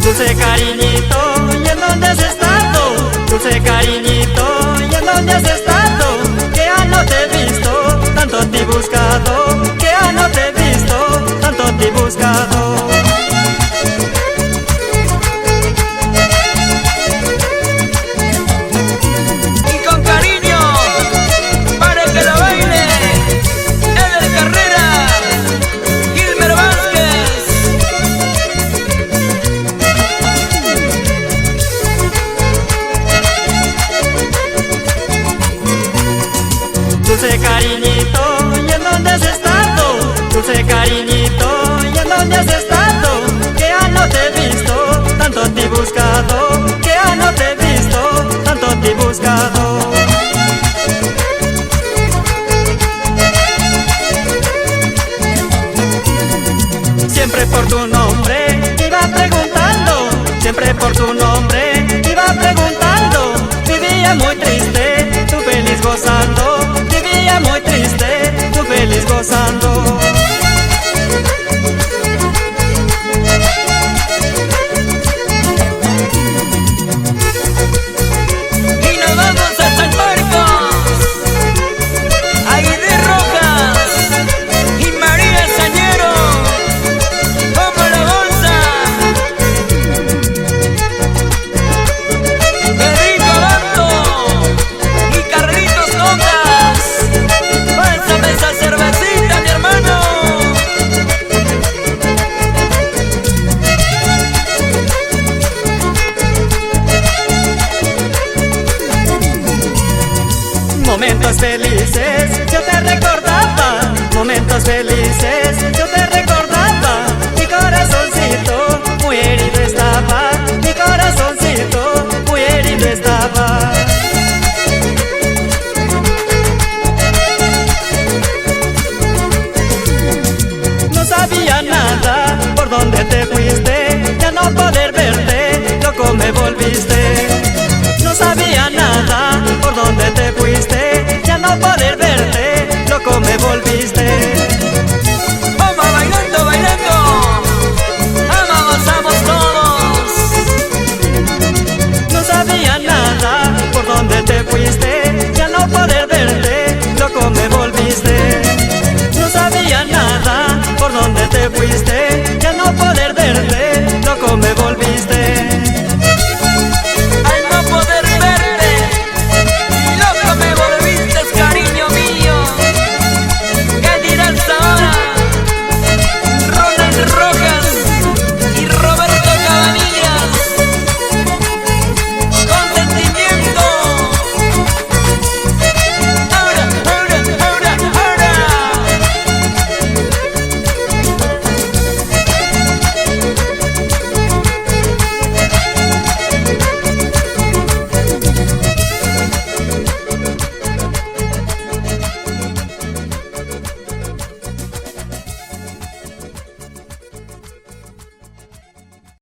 Dulce cariñito, ¿y en dónde has estado? Dulce cariñito, ¿y en dónde has estado? Que ya no te he visto, tanto te he buscado. Que ya no te he visto, tanto te he buscado. Dulce cariñito, ¿y en dónde has estado? Dulce cariñito, ¿y en dónde has estado? Que ya no te he visto, tanto te he buscado. Que ya no te he visto, tanto te he buscado. Siempre por tu nombre iba preguntando, siempre por tu nombre iba preguntando. Vivía muy triste, tú feliz gozando. Vivía muy triste, tú feliz gozando. Y nos vamos a San Marcos, Aguirre Rojas y María Sañero, como la bolsa. Federico Abato y Carlitos Locas, pásame esa cervecita, mi hermano. Momentos felices, yo te recordaba. Momentos felices, yo te